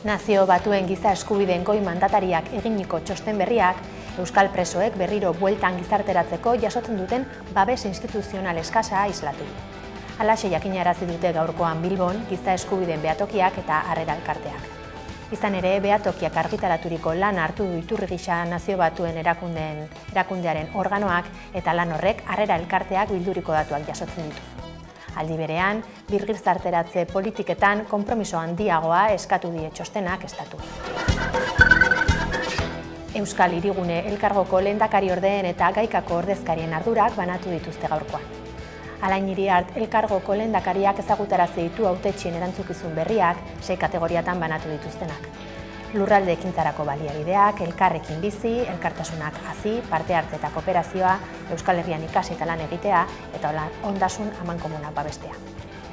Nazio Batuen Giza Eskubideen goi mandatariak eginiko txosten berriak, euskal presoek berriro bueltan gizarteratzeko jasotzen duten babes instituzional eskasa islatu. Halaxe jakinarazi dute gaurkoan Bilbon Giza Eskubideen behatokiak eta harrera elkarteak. Izan ere, behatokiak argitaraturiko lan hartu du iturri gisa Nazio Batuen erakundearen organoak eta lan horrek harrera elkarteak bilduriko datuak jasotzen ditu. Aldi berean, birgizarteratze politiketan konpromiso handiagoa eskatu die txostenak estatu. Euskal Hirigune Elkargoko lehendakari ordeen eta gaikako ordezkarien ardurak banatu dituzte gaurkoan. Alain Iriart Elkargoko lehendakariak ezagutarazi ditu hautetxien erantzukizun berriak 6 kategoriatan banatu dituztenak. Lurralde ekintzarako baliabideak, elkarrekin bizi, elkartasunak hazi, parte hartze eta kooperazioa, Euskal Herrian ikasi eta lan egitea eta ondasun amankomunak babestea.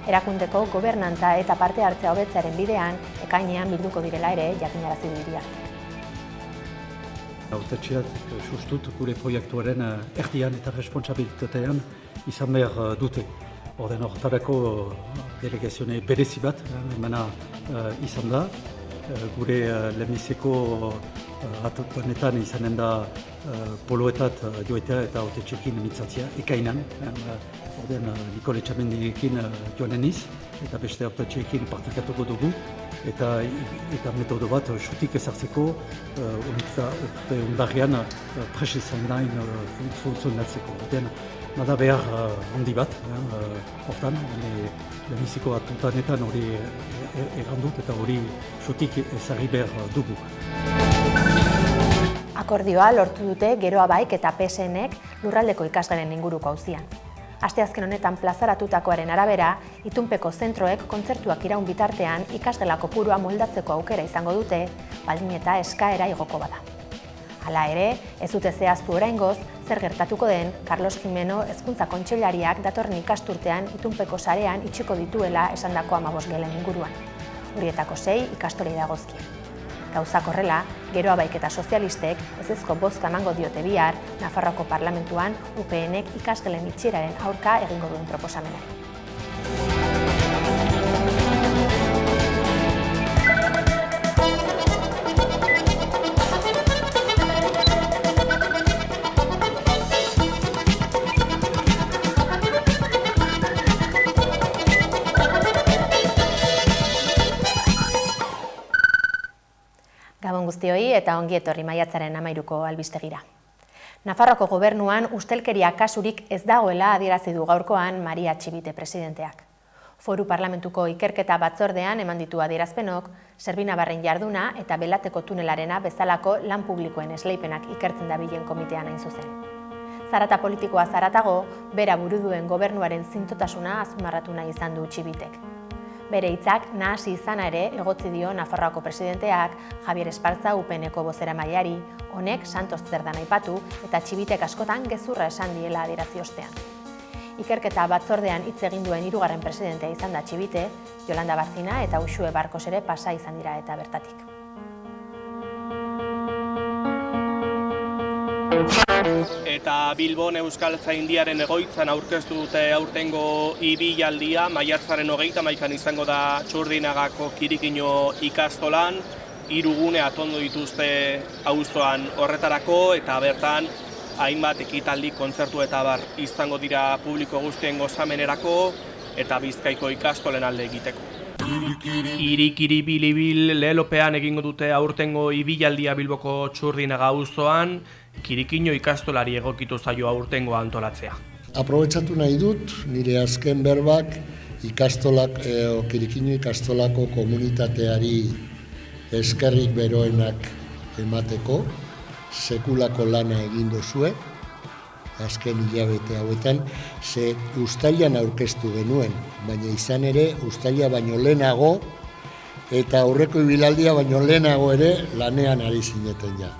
Erakundeko gobernantza eta parte hartzea hobetzearen bidean, ekainean bilduko direla ere jakinarazi du Iriart. Hautetxeak sustut gure proiektuaren erdian eta responsabilitatean izan behar dute. Orden horretarako delegazione berezi bat emana izan da. Gure lehenbiziko atonetan izanen da poloetat joetea eta hautetxekin mitzatzea ekainan. Orden Nikole Txamendirekin joanen iz eta beste hautetxeekin partikatuko dugu. Eta metodo bat xutik ezartzeko ondarrean prese izan nahin funtzionatzeko. Nada behar handi bat, hortan, lehenbiziko atuetanetan hori errandut eta hori xutik ezarri behar dugu. Akordioa lortu dute Geroa Baik eta PSNek lurraldeko ikasgelen inguruko auzian. Asteazken honetan plazaratutakoaren arabera, itunpeko zentroek kontzertuak iraun bitartean ikasgela kopurua moldatzeko aukera izango dute, baldin eta eskaera igoko bada. Hala ere, ez dute zehaztu oraingoz, zer gertatuko den Carlos Jimeno Hezkuntza Kontseilariak datorren ikasturtean itunpeko sarean itxiko dituela esandako 15 gelen inguruan. Horietako 6 ikastolei dagozkie. Gauzak horrela, Geroa Baik eta sozialistek ezezko bozka emango diote bihar Nafarroako Parlamentuan UPNek ikasgelen itxieraren aurka egingo duen proposamenari. Gabon guztioi eta ongi etorri maiatzaren 13ko albistegira. Nafarroako gobernuan ustelkeria kasurik ez dagoela adierazi du gaurkoan Maria Txibite presidenteak. Foru Parlamentuko ikerketa batzordean eman ditu adierazpenok, Zerbinabarren jarduna eta Belateko tunelarena bezalako lan publikoen esleipenak ikertzen dabilen komitean hain zuzen. Zarata politikoa zaratago, bera buru duen gobernuaren zintotasuna azpimarratu nahi izan du Txibitek. Bere hitzak nahasi izana ere egotzi dio Nafarroako presidenteak Javier Espartza UPNeko bozeramaileari, honek Santos Zerdan aipatu eta Txibitek askotan gezurra esan diela adierazi ostean. Ikerketa batzordean hitz egin duen 3. presidentea izan da Txibite, Yolanda Barcina eta Uxue Barkos ere pasa izan dira eta bertatik. Eta Bilbon Euskaltzaindiaren egoitzan aurkeztu dute aurtengo ibilaldia, maiatzaren 31an izango da Txurdinagako Kirikino ikastolan, 3 gune atondo dituzte auzoan horretarako eta bertan hainbat ekitaldi, kontzertu eta bar izango dira publiko guztien gozamenerako eta Bizkaiko ikastolen alde egiteko. Irikiri bilibil lelopean egingo dute aurtengo ibilaldia Bilboko Txurdinaga auzoan, Kirikino ikastolari egokitu zaio aurtengo antolatzea. Aprobetxatu nahi dut nire azken berbak Kirikino ikastolako komunitateari eskerrik beroenak emateko, sekulako lana egin duzue, azken hilabete hauetan, ze uztailan aurkeztu genuen, baina izan ere uztaila baino lehenago eta aurreko ibilaldia baino lehenago ere lanean ari zineten ja.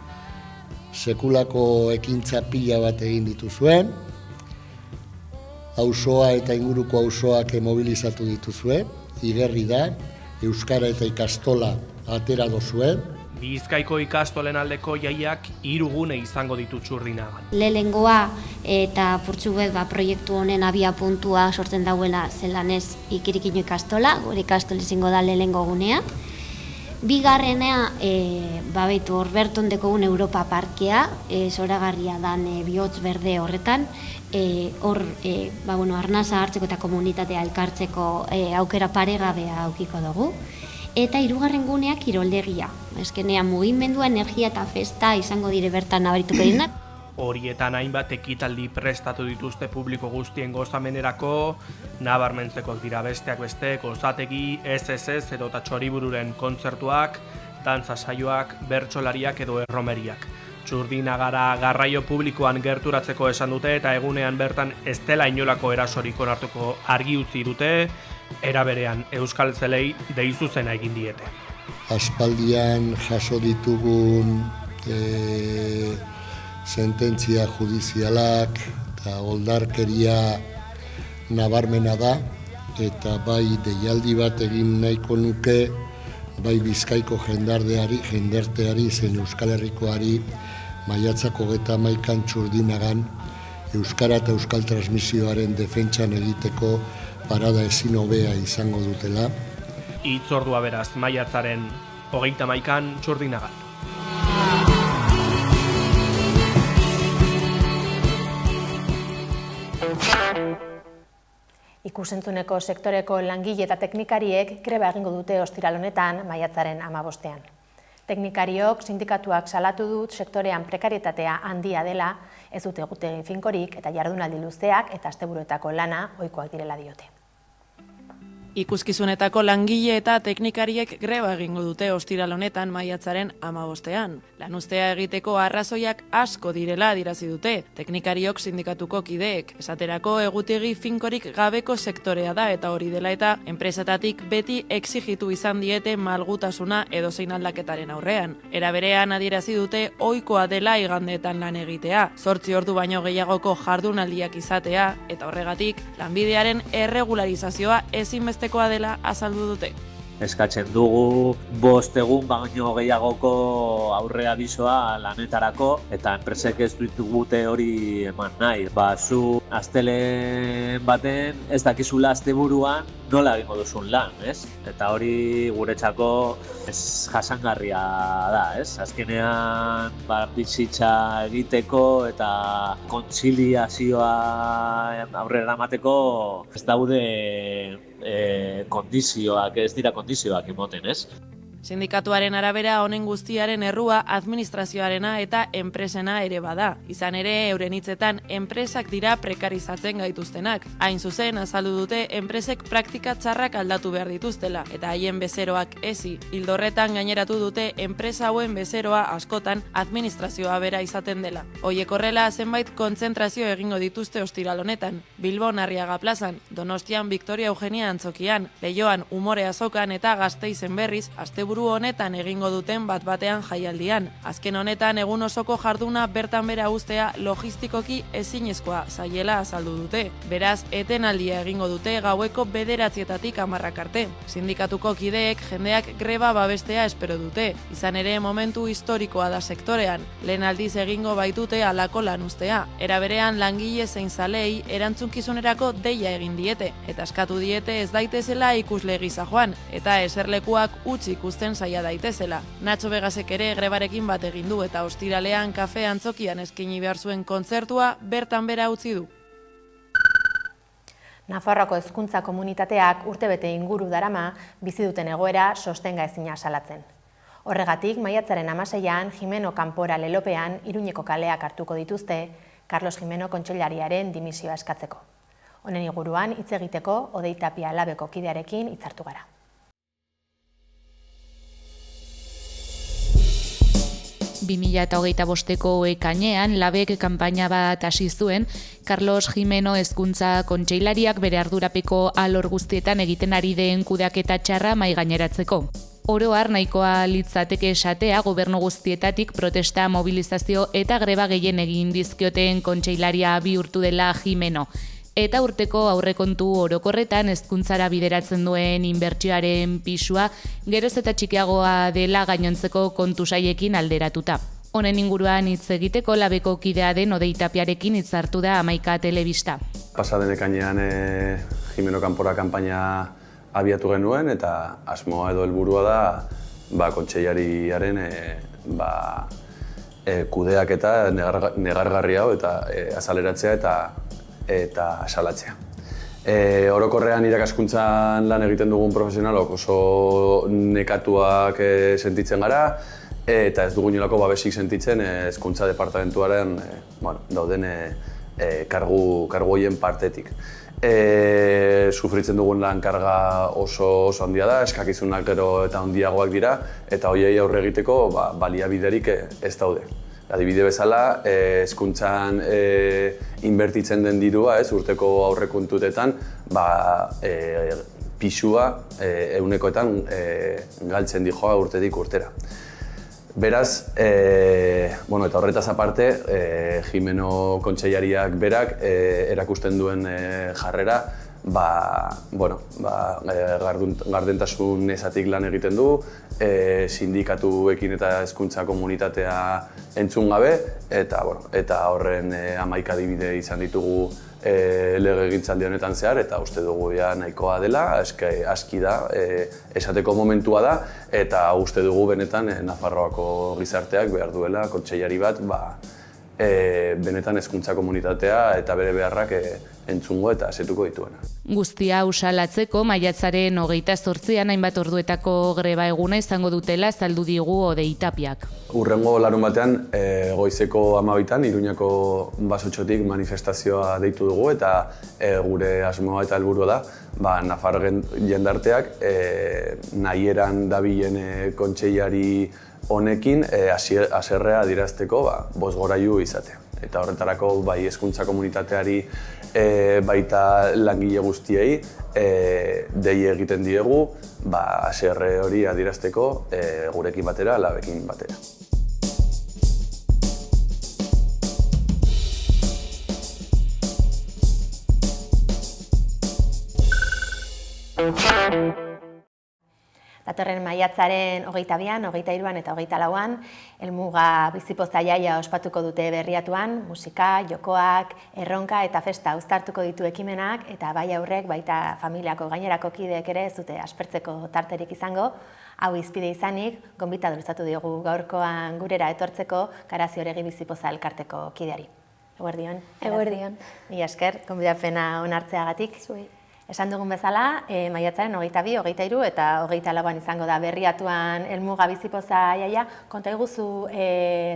Sekulako ekintza pila bat egin dituzuen, auzoa eta inguruko auzoak mobilizatu dituzue, igerri da, euskara eta ikastola atera dozue. Bizkaiko ikastolen aldeko jaiak 3 gune izango ditu Txurdinagan. Lehengoa eta Purtsuget proiektu honen abia puntua sortzen dauela zelanez Kirikino ikastola, gure ikastole izango da lehengo gunea. Bigarrenea, baitu hor berton dekogun Europa Parkea, zoragarria dan bihotz berde horretan, hor arnasa hartzeko eta komunitatea elkartzeko aukera paregabea aukiko dugu. Eta hirugarren gunea kiroldegia. Azkenean mugimendua, energia eta festa izango dire bertan nabarituko direnak. Horietan hainbat ekitaldi prestatu dituzte publiko guztien gozamenerako, nabarmentzekoak dira besteak beste, gozategi, SSS edota Txoribururen kontzertuak, dantza saioak, bertsolariak edo erromeriak. Txurdinagara garraio publikoan gerturatzeko esan dute eta egunean bertan ez dela inolako erasorik onartuko argi utzi dute, era berean euskaltzelei deizuzena egin diete. Aspaldian jaso ditugun sententzia judizialak eta oldarkeria nabarmena da, eta bai deialdi bat egin nahiko nuke, bai Bizkaiko jendarteari zein Euskal Herrikoari maiatzak 31 Txurdinagan euskara eta euskal transmisioaren defentsan egiteko parada ezin hobea izango dutela. Hitzordua beraz maiatzaren 31 Txurdinagan. Ikusentzuneko sektoreko langile eta teknikariek greba egingo dute ostiral honetan maiatzaren 15ean. Teknikariok sindikatuak salatu dut sektorean prekarietatea handia dela, ez dute egutegi finkorik eta jardunaldi luzeak eta asteburuetako lana ohikoak direla diote. Ikuskizunetako langile eta teknikariek greba egingo dute ostiral honetan maiatzaren 15ean. Lanuztea egiteko arrazoiak asko direla adierazi dute, teknikariok sindikatuko kideek. Esaterako egutegi finkorik gabeko sektorea da eta hori dela eta enpresatatik beti exigitu izan diete malgutasuna edozein aldaketaren aurrean. Era berean adierazi dute ohikoa dela igandeetan lan egitea, 8 ordu baino gehiagoko jardunaldiak izatea eta horregatik lanbidearen erregularizazioa ezinbestekoa dela azaldu dute. Eskatzen dugu 5 egun baino gehiagoko aurre abisoa lanetarako eta enpresek ez ditugute hori eman nahi. Zu astelen baten ez dakizula asteburuan nola egingo duzun lan, ez? Eta hori guretzako ez jasangarria da, ez? Azkenean bizitza egiteko eta kontziliazioa aurrera emateko ez daude kondizioak, ez dira kondizioak imoten, ez? Sindikatuaren arabera honen guztiaren errua administrazioarena eta enpresena ere bada. Izan ere, euren hitzetan enpresak dira prekarizatzen gaituztenak. Hain zuzen, azaldu dute enpresek praktika txarrak aldatu behar dituztela, eta haien bezeroak ezi. Hildorretan gaineratu dute enpresa hauen bezeroa askotan administrazioa bera izaten dela. Hoiek horrela zenbait kontzentrazio egingo dituzte ostiral honetan. Bilbon Arriaga plazan, Donostian Victoria Eugenia antzokian, Leioan Umore azokan eta Gasteizen berriz, asteburu honetan egingo duten bat-batean jaialdian. Azken honetan egun osoko jarduna bertan bera uztea logistikoki ezinezkoa zaiela azaldu dute. Beraz, etenaldia egingo dute gaueko 9:00-etatik 10:00 arte. Sindikatuko kideek jendeak greba babestea espero dute. Izan ere momentu historikoa da sektorean. Lehen aldiz egingo baitute halako lan uztea. Era berean langile zein zalei erantzunkizunerako deia egin diete eta eskatu diete ez daitezela ikusle gisa joan eta eserlekuak utzi ikusten saia daitezela. Nacho Vegasek ere grebarekin bat egin du eta ostiralean kafe antzokian eskaini behar zuen kontzertua bertan bera utzi du. Nafarroako hezkuntza komunitateak urtebete inguru darama bizi duten egoera sostenga ezina salatzen. Horregatik, maiatzaren 16ean Jimeno kanpora lelopean Iruñeko kaleak hartuko dituzte Carlos Jimeno kontseilariaren dimisioa eskatzeko. Honen inguruan hitz egiteko Odei Tapia Labeko kidearekin hitzartu gara. 2025ko ekainean Labek kanpaina bat hasi zuen Carlos Jimeno hezkuntza kontseilariak bere ardurapeko alor guztietan egiten ari den kudeaketa txarra mahaigaineratzeko. Oro har nahikoa litzateke esatea gobernu guztietatik protesta, mobilizazio eta greba gehien egin dizkioten kontseilaria bihurtu dela Jimeno. Eta urteko aurrekontu orokorretan hezkuntzara bideratzen duen inbertsioaren pisua geroz eta txikiagoa dela gainontzeko kontu saiekin alderatuta. Honen inguruan hitz egiteko Labeko kidea den Odei Tapiarekin hitzartu da Hamaika Telebista. Pasaden ekainean Jimeno kanpora kanpaina abiatu genuen eta asmoa edo helburua da kontseilariaren kudeaketa negargarri hau eta azaleratzea eta salatzea. Orokorrean irakaskuntzan lan egiten dugun profesionalok oso nekatuak sentitzen gara eta ez dugu inolako babesik sentitzen hezkuntza departamentuaren dauden kargu horien partetik. Sufritzen dugun lan karga oso handia da, eskakizunak gero eta handiagoak dira eta horiei aurre egiteko baliabiderik ez daude. Adibide bezala, hezkuntzan inbertitzen den dirua, urteko aurrekontuetan, pisua ehunekoetan galtzen dijoa urtetik urtera. Beraz, eta horretaz aparte, Jimeno kontseilariak berak erakusten duen jarrera, gardentasun ezatik lan egiten du, sindikatuekin eta hezkuntza komunitatea entzun gabe, eta horren 11 adibide izan ditugu legegintzaldi honetan zehar, eta uste dugu nahikoa dela, aski da, esateko momentua da, eta uste dugu benetan Nafarroako gizarteak behar duela kontseilari bat benetan hezkuntza komunitatea eta bere beharrak entzungo eta asetuko dituena. Guztia usalatzeko maiatzaren 28an hainbat orduetako greba eguna izango dutela azaldu digu Odei Tapiak. Hurrengo larunbatean goizeko 12an Iruñako basotxotik manifestazioa deitu dugu eta gure asmoa eta helburua da Nafar jendarteak nahieran dabilen kontseilari honekin haserrea adierazteko bozgorailu izatea. Eta horretarako bai hezkuntza komunitateari baita langile guztiei dei egiten diegu haserre hori adierazteko gurekin batera, labekin batera. Datorren maiatzaren 22an, 23an eta 24an, helmuga bizipoza jaia ospatuko dute Berriatuan, musika, jokoak, erronka eta festa uztartuko ditu ekimenak, eta bai aurrek baita familiako gainerako kideek ere ez dute aspertzeko tarterik izango. Hau izpide izanik, gonbita luzatu diogu gaurkoan gurera etortzeko Garazi Oregi bizipoza elkarteko kideari. Eguerdion. Eguerdion. Mila esker, gonbidapena onartzeagatik. Zuei. Esan dugun bezala, maiatzaren 22, 23 eta 24an izango da Berriatuan helmuga bizipoza jaia. Konta iguzu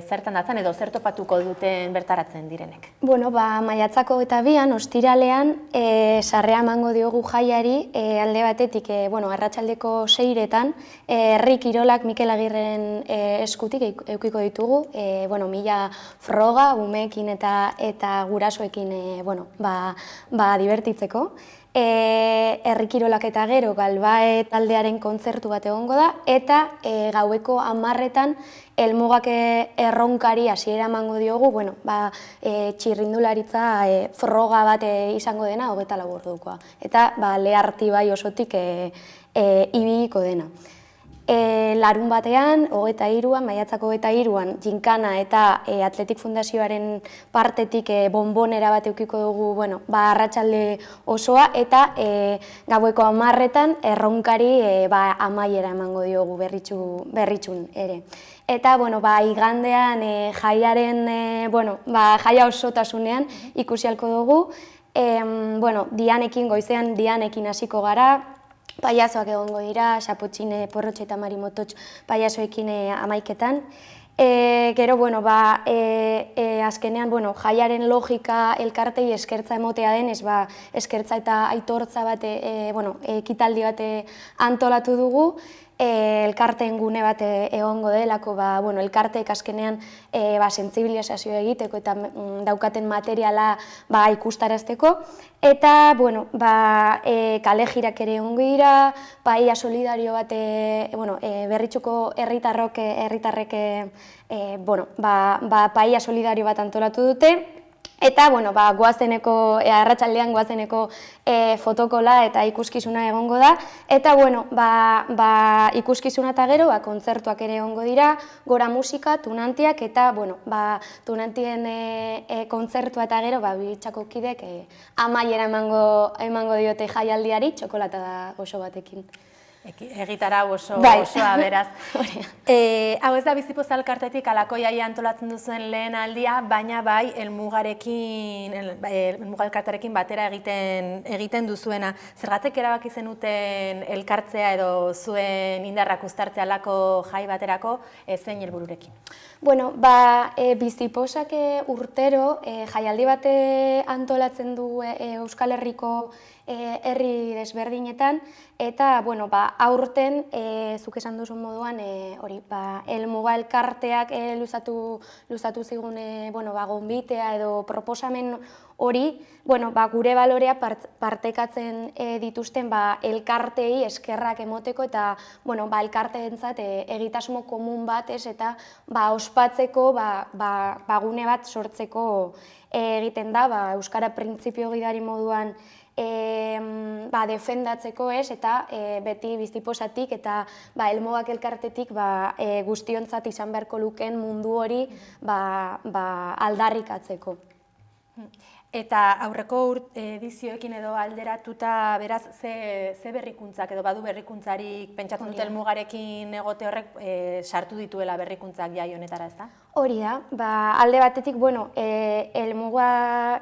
zertan datzen edo zer topatuko duten bertaratzen direnek? Maiatzako 22an, ostiralean, sarrea emango diogu jaiari, alde batetik, arratsaldeko 6etan, herri kirolak Mikel Agirren eskutik eukiko ditugu, 1000 froga, umeekin eta gurasoekin divertitzeko. Herri kirolak eta gero Galbae taldearen kontzertu bat egongo da, eta gaueko 10etan helmugak erronkari hasiera emango diogu, txirrindularitza froga bat izango dena 24 ordukoa, eta Leharti bai osotik ibiliko dena. Larun batean, 23an, maiatzako 23an, ginkana eta Atletik Fundazioaren partetik bonbonera bat eukiko dugu, arratsalde osoa, eta gaueko 10etan erronkari amaiera emango diogu berritxun ere. Eta, igandean jaiaren, jaia osotasunean ikusialko dugu, goizean dianekin hasiko gara, paiazoak egongo dira, Xapotxine, Porrotxe eta Marimototx paiazoekin 11etan. Gero, azkenean, jaiaren logika elkartei eskertza emotea denez, eskertza eta aitortza bat, ekitaldi bat antolatu dugu, elkarteen gune bat egongo delako, elkarteek azkenean sentsibilizazioa egiteko eta daukaten materiala ikustarazteko. Eta, kale jirak ere egongo dira, paella solidario bat Berritxuko herritarrek paella solidario bat antolatu dute. Eta, arratsaldean goazeneko fotokola eta ikuskizuna egongo da. Eta, ikuskizuna eta gero, kontzertuak ere egongo dira, gora musika, tunantiak, eta, tunantien kontzertua eta gero, bitxako kidek amaiera emango diote jaialdiari, txokolata goxo batekin. Egitara osoa beraz. Hau ez da Bizipoz elkartetik alako jaia antolatzen duzuen lehen aldia, baina bai Helmuga elkartearekin batera egiten duzuena. Zergatik erabaki zenuten elkartzea edo zuen indarrak uztartzea alako jai baterako zein helbururekin? Bueno, Bizipozak urtero jaialdi bate antolatzen du Euskal Herriko herri desberdinetan, eta aurten, zuk esan duzun moduan, Helmuga elkarteak luzatu zigun gonbitea edo proposamen hori, gure balorea partekatzen dituzten elkartei eskerrak emoteko eta elkarteentzat egitasmo komun bat eta ospatzeko gune bat sortzeko egiten da, Euskara printzipio gidari moduan defendatzeko eta beti Bizipozatik eta Helmugak elkartetik guztiontzat izan beharko lukeen mundu hori aldarrikatzeko. Eta aurreko edizioekin edo alderatuta beraz ze berrikuntzak edo badu berrikuntzarik pentsatzen dut Helmugarekin egote horrek sartu dituela berrikuntzak jai honetara, ez da? Hori da, alde batetik, Helmuga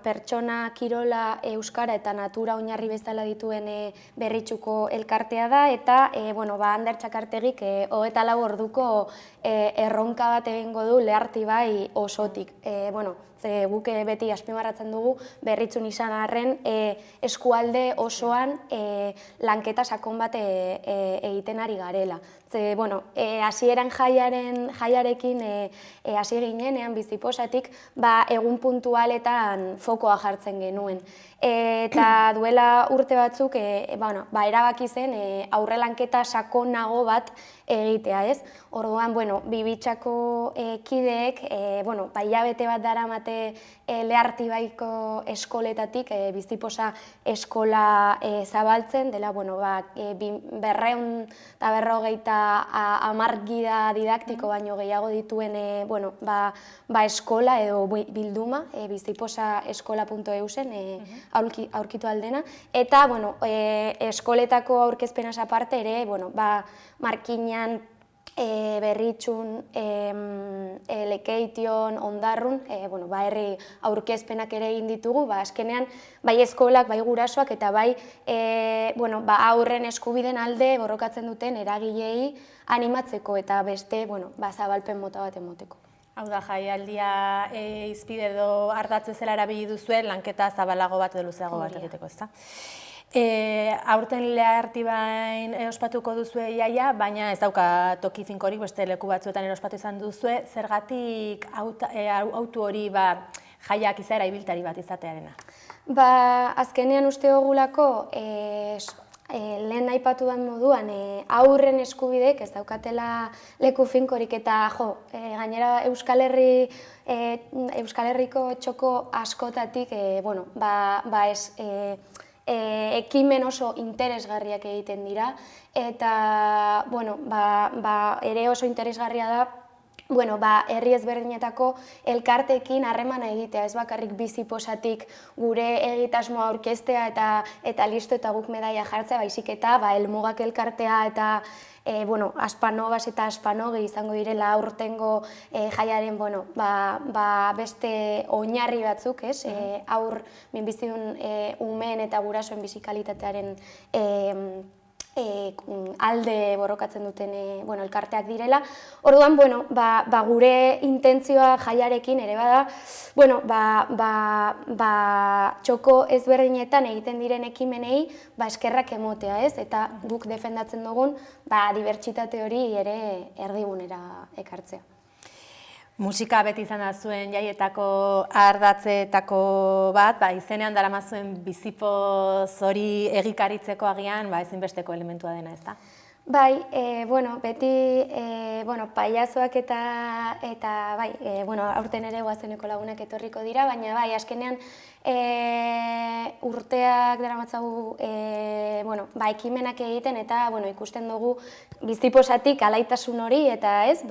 pertsona, kirola, euskara eta natura oinarri bezala dituen berritxuko elkartea da, eta Ander Txakartegik 24 orduko erronka bat egingo du Lehartibai osotik. Guk beti azpimarratzen dugu berritzun izan arren eskualde osoan lanketa sakon bat egiten ari garela. Hasieran jaiarekin hasi ginenean Bizipozatik egun puntualetan fokoa jartzen genuen. Eta duela urte batzuk erabaki zen aurrelanketa sakonago bat egitea, ez? Orduan, Bibitxako kideek hilabete bat daramate Lehartibaiko eskoletatik Bizipoza eskola zabaltzen, dela 250 gida didaktiko baino gehiago dituen eskola edo bilduma, bizipozaeskola.eu zen aurkitu aldena, eta eskoletako aurkezpenaz aparte ere Markinan, Berritxun, Lekeition, Ondarrun, herri aurkezpenak ere egin ditugu, azkenean bai eskolak, bai gurasoak eta bai aurren eskubiden alde borrokatzen duten eragilei animatzeko eta beste zabalpen mota bat emoteko. Hau da, jaialdia izpide edo ardatz bezala erabili duzuen lanketa zabalago bat edo luzeago bat egiteko, ezta? Aurten Lehartibain ospatuko duzue jaia, baina ez dauka toki finkorik, beste leku batzuetan ospatu izan duzue, zergatik autu hori jaiak izaera ibiltari bat izatearena? Azkenean uste dugulako, lehen aipatu den moduan, aurren eskubidek ez daukatela leku finkorik eta gainera Euskal Herriko txoko askotatik ekimen oso interesgarriak egiten dira, eta ere oso interesgarria da herri ezberdinetako elkarteekin harremana egitea, ez bakarrik Bizipozatik gure egitasmoa aurkeztea eta listo eta guk medaia jartzea, baizik eta Helmugak elkartea eta Aspanogaz eta Aspanogi izango direla aurtengo jaiaren beste oinarri batzuk, aur minbizidun umeen eta gurasoen bizikalitatearen alde borrokatzen duten elkarteak direla. Orduan, gure intentzioa jaiarekin ere bada, txoko ezberdinetan egiten diren ekimenei eskerrak emotea, ez? Eta guk defendatzen dugun dibertsitate hori ere erdigunera ekartzea. Musika beti izan da zuen jaietako ardatzetako bat, izenean daramazuen Bizipoz hori egikaritzeko agian ezinbesteko elementua dena, ezta? Bai, beti pailazoak eta aurten ere goazeneko lagunak etorriko dira, baina azkenean urteak daramatzagu ekimenak egiten eta ikusten dugu Bizipozatik alaitasun hori eta ez,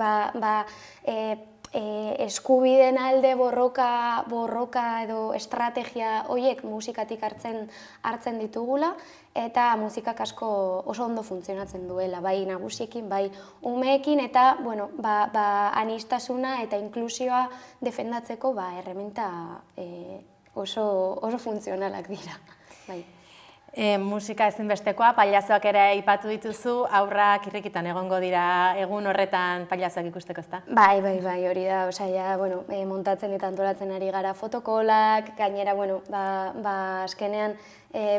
eskubideen alde borroka edo estrategia horiek musikatik hartzen ditugula, eta musikak asko oso ondo funtzionatzen duela, bai nagusiekin, bai umeekin, eta aniztasuna eta inklusioa defendatzeko erreminta oso funtzionalak dira. Musika ezinbestekoa, pailazoak ere aipatu dituzu, haurrak irrikitan egongo dira egun horretan pailazoak ikusteko, ezta? Bai, hori da, montatzen eta antolatzen ari gara fotokolak, gainera, azkenean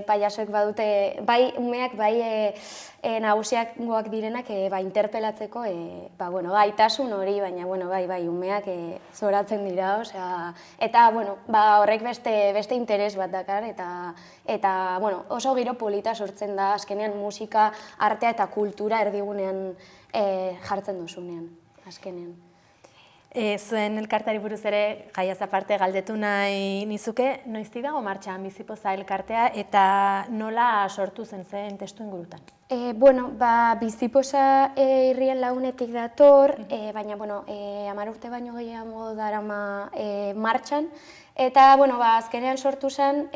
pailazoek badute, bai umeak, bai nagusiagoak direnak interpelatzeko gaitasun hori, baina bai umeak zoratzen dira, eta horrek beste interes bat dakar, eta oso giro polita sortzen da, azkenean musika, artea eta kultura erdigunean jartzen duzunean, azkenean. Zuen elkarteari buruz ere, jaiaz aparte galdetu nahi nizuke, noizti dago martxan Bizipoza elkartea eta nola sortu zen zen testu ingurutan? Bizipoza irrien lagunetik dator, baina 10 urte baino gehiago darama martxan, eta azkenean sortu zen,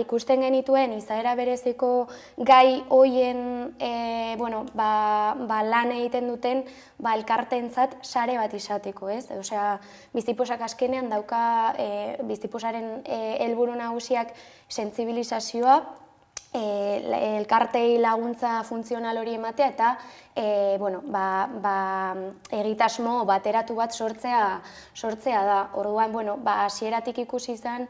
ikusten genituen izaera bereziko gai hoien lan egiten duten elkarteentzat sare bat izateko, ez? Osea, Bizipozak azkenean dauka Bizipozaren helburu nagusiak sentsibilizazioa, elkartei laguntza funtzional hori ematea eta egitasmo bateratu bat sortzea da. Orduan, hasieratik ikusi zen,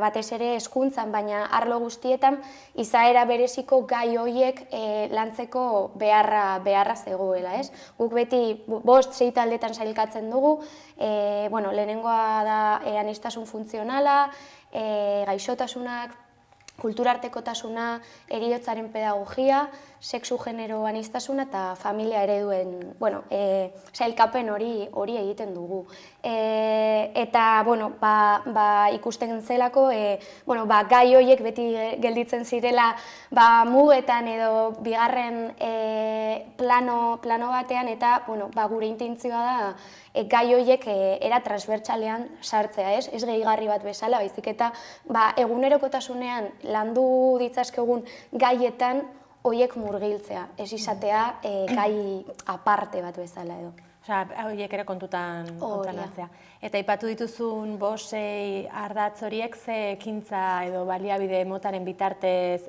batez ere hezkuntzan, baina arlo guztietan izaera bereziko gai horiek lantzeko beharra zegoela, ez? Guk beti 5-6 taldetan sailkatzen dugu, lehenengoa da aniztasun funtzionala, gaixotasunak, kulturartekotasuna, heriotzaren pedagogia, sexu genero aniztasuna eta familia ereduen sailkapen hori egiten dugu. Eta ikusten zelako, gai horiek beti gelditzen zirela mugetan edo bigarren plano batean, eta gure intentzioa da gai horiek era transbertsalean sartzea, ez gehigarri bat bezala, baizik eta egunerokotasunean landu ditzazkegun gaietan horiek murgiltzea, ez izatea gai aparte bat bezala edo. Osea, horiek ere kontutan hartzea. Eta aipatu dituzun 5-6 ardatz horiek ze ekintza edo baliabide motaren bitartez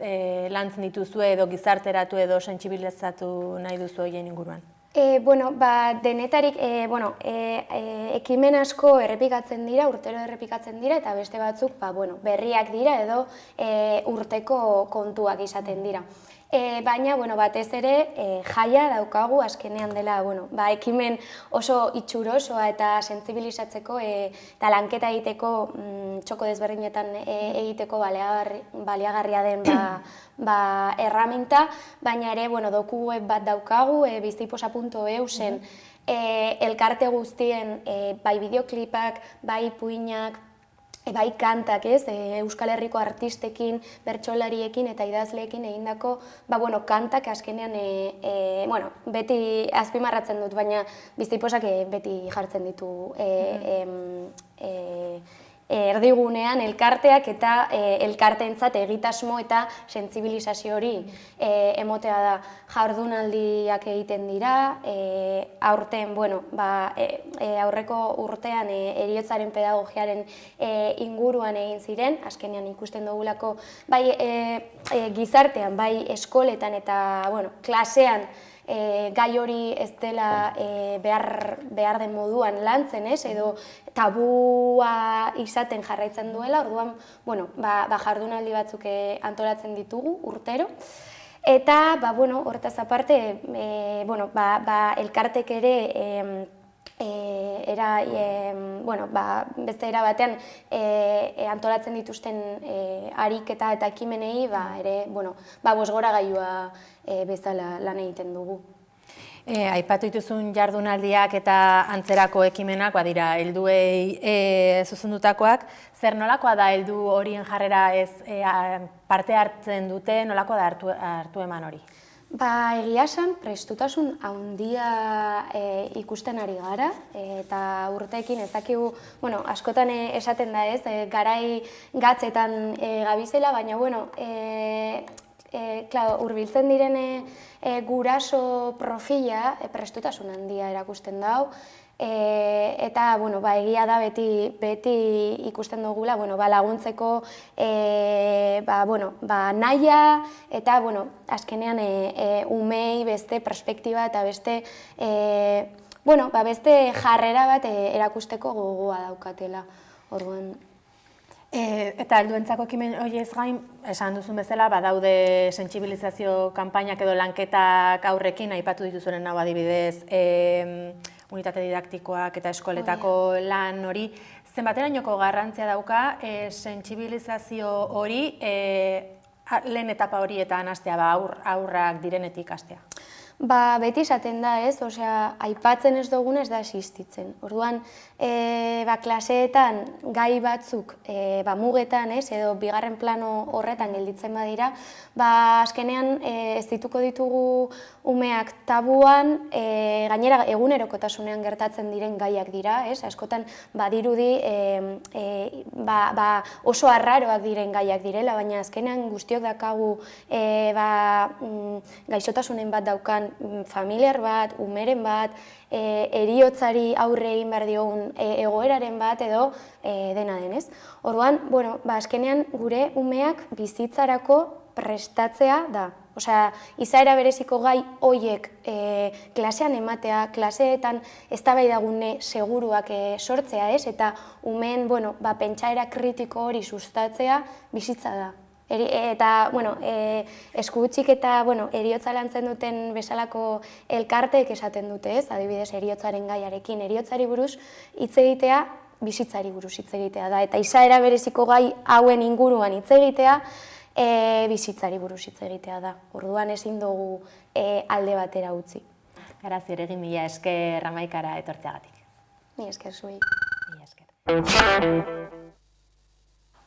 lantzen dituzue edo gizarteratu edo sentsibilizatu nahi duzu horien inguruan? Denetarik ekimen asko errepikatzen dira, urtero errepikatzen dira, eta beste batzuk berriak dira edo urteko kontuak izaten dira. Baina, batez ere, jaia daukagu, azkenean dela, ekimen oso itxurosoa eta sentsibilizatzeko eta lanketa egiteko, txoko desberdinetan egiteko baliagarria den erraminta, baina ere, doku web bat daukagu, bizipoza.eu zen elkarte guztien, bai bideoklipak, bai puinak, bai kantak, Euskal Herriko artistekin, bertsolariekin eta idazleekin egindako kantak azkenean beti azpimarratzen dut, baina Bizipozak beti jartzen ditu erdigunean elkarteak eta elkarteentzat egitasmo eta sentsibilizazio hori emotea da. Jardunaldiak egiten dira, aurten, aurreko urtean heriotzaren pedagogiaren inguruan egin ziren, azkenean ikusten dugulako bai gizartean, bai eskoletan eta klasean gai hori ez dela behar den moduan lantzen, edo tabua izaten jarraitzen duela, orduan jardunaldi batzuk antolatzen ditugu urtero. Eta, hortaz aparte, elkartek ere beste era batean antolatzen dituzten ariketa eta ekimenei ere bosgoragailua bezala lan egiten dugu. Aipatu dituzun jardunaldiak eta antzerako ekimenak badira helduei zuzendutakoak. Zer nolakoa da heldu horien jarrera parte hartzen dute, nolakoa da hartu eman hori? Egia esan, prestutasun handia ikusten ari gara, eta urteekin ez dakigu, askotan esaten da ez, garai gatzetan gabizela, baina, hurbiltzen diren guraso profila prestutasun handia erakusten dau, eta egia da beti ikusten dugula laguntzeko nahia eta azkenean umei beste perspektiba eta beste jarrera bat erakusteko gogoa daukatela. Eta helduentzako ekimen horiez gain, esan duzun bezala, badaude sentsibilizazio kanpainak edo lanketak aurrekin, aipatu dituzunen hau adibidez, unitate didaktikoak eta eskoletako lan hori. Zenbaterainoko garrantzia dauka sentsibilizazio hori lehen etapa horietan hastea, aurrak direnetik hastea? Beti esaten da ez, aipatzen ez dugun ez da existitzen. Orduan, klaseetan gai batzuk mugetan edo bigarren plano horretan gelditzen badira, azkenean ez ditugu umeak tabuan, gainera egunerokotasunean gertatzen diren gaiak dira, askotan badirudi oso arraroak diren gaiak direla, baina azkenean guztiok dakagu gaixotasunen bat daukan familiar bat, umeren bat, heriotzari aurre egin behar diogun egoeraren bat edo dena denez. Orduan, azkenean gure umeak bizitzarako prestatzea da. Izaera bereziko gai horiek klasean ematea, klaseetan eztabaidagune seguruak sortzea ez, eta umeen pentsaera kritiko hori sustatzea bizitza da. Eta, eskuhutsik eta heriotza lantzen duten bezalako elkarteek esaten dute ez, adibidez heriotzaren gaiarekin, heriotzari buruz hitz egitea, bizitzari buruz hitz egitea da, eta izaera bereziko gai hauen inguruan hitz egitea, bizitzari buruz hitz egitea da. Orduan ezin dugu alde batera utzi. Garazi ere egin, mila esker Amaikara etortzeagatik. Mila esker zuei. Mila esker.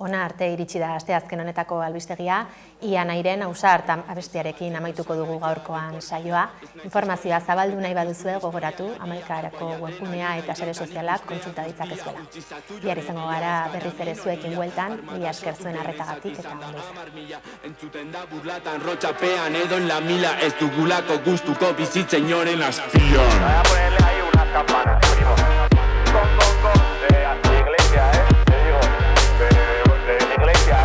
Ona arte iritsi da asteazken honetako albistegia, Ia Nairen Ausart abestiarekin amaituko dugu gaurkoan saioa. Informazioa zabaldu nahi baduzue gogoratu, Amaikarako webgunea eta sare sozialak kontsulta ditzakezuela. Bihar izango gara berriz ere zuekin bueltan, mila esker zuen arretagatik eta ondo izan. Entzuten da burlatan rotxapean edo en la mila ez dugulako gustuko bizitzen inoren azpian. Voy a ponerle ahí unas campanas, primo. De iglesia, te digo. De iglesia,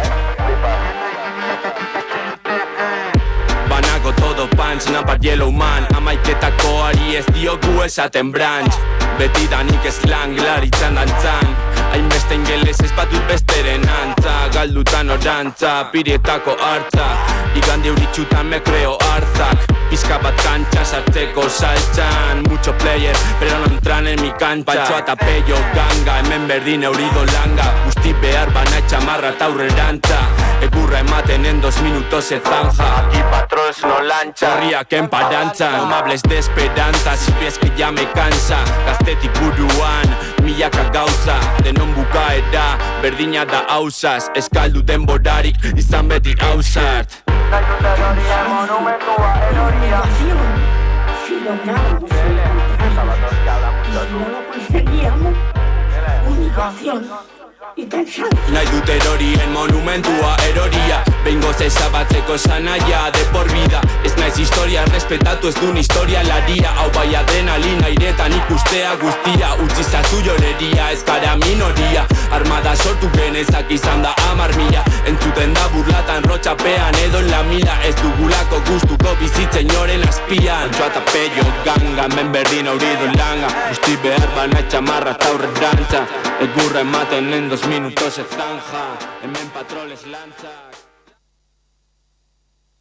Banako todo punch, napar yellow man. Amaiketako ari ez diogu esaten branch. Betidanik slang, laritzan dantzan. Hainbeste ingeles ez batut besteren antza. Galdutan orantza, pirietako hartza. Igande euritxutan me creo hartzak. Pizka bat kantxa sartzeko saltxan. Mucho player, pero no entran en mi cancha. Patxoa eta peio ganga, hemen berdin eurido langa. Guzti behar bana txamarra eta aurrerantza. Egurra ematen en 2 minutos ez zanja. Aquí patrols no lancha. Horriak enparantza. No me hables de esperanza, si ves que ya me cansa. Gaztetik buruan, milaka gauza. Denon bukaera, berdina da hausaz. Eskaldu denborarik, izan beti hausart. Si logramos y no lo conseguíamos, humillación y cansancio. Nahi dut erorien monumentua eroria. Behingoz ezabatzeko sanaia de por vida. Ez naiz historia, respetatu ez dun historia laria. Hau bai adrenalina iretan ikustea guztia. Utsi zazu joreria, ez gara minoria. Armada sortu genezak izan da 10.000. Entzuten da burlatan rotxapean edo en la mila. Ez dugulako gustuko bizitzen inoren azpian. Antxoa eta peio ganga, hemen berdin aurido langa. Guzti behar bana txamarra eta aurrerantza. Egurra ematen en 2 minutos ez zanja. Hemen patroles lantzak.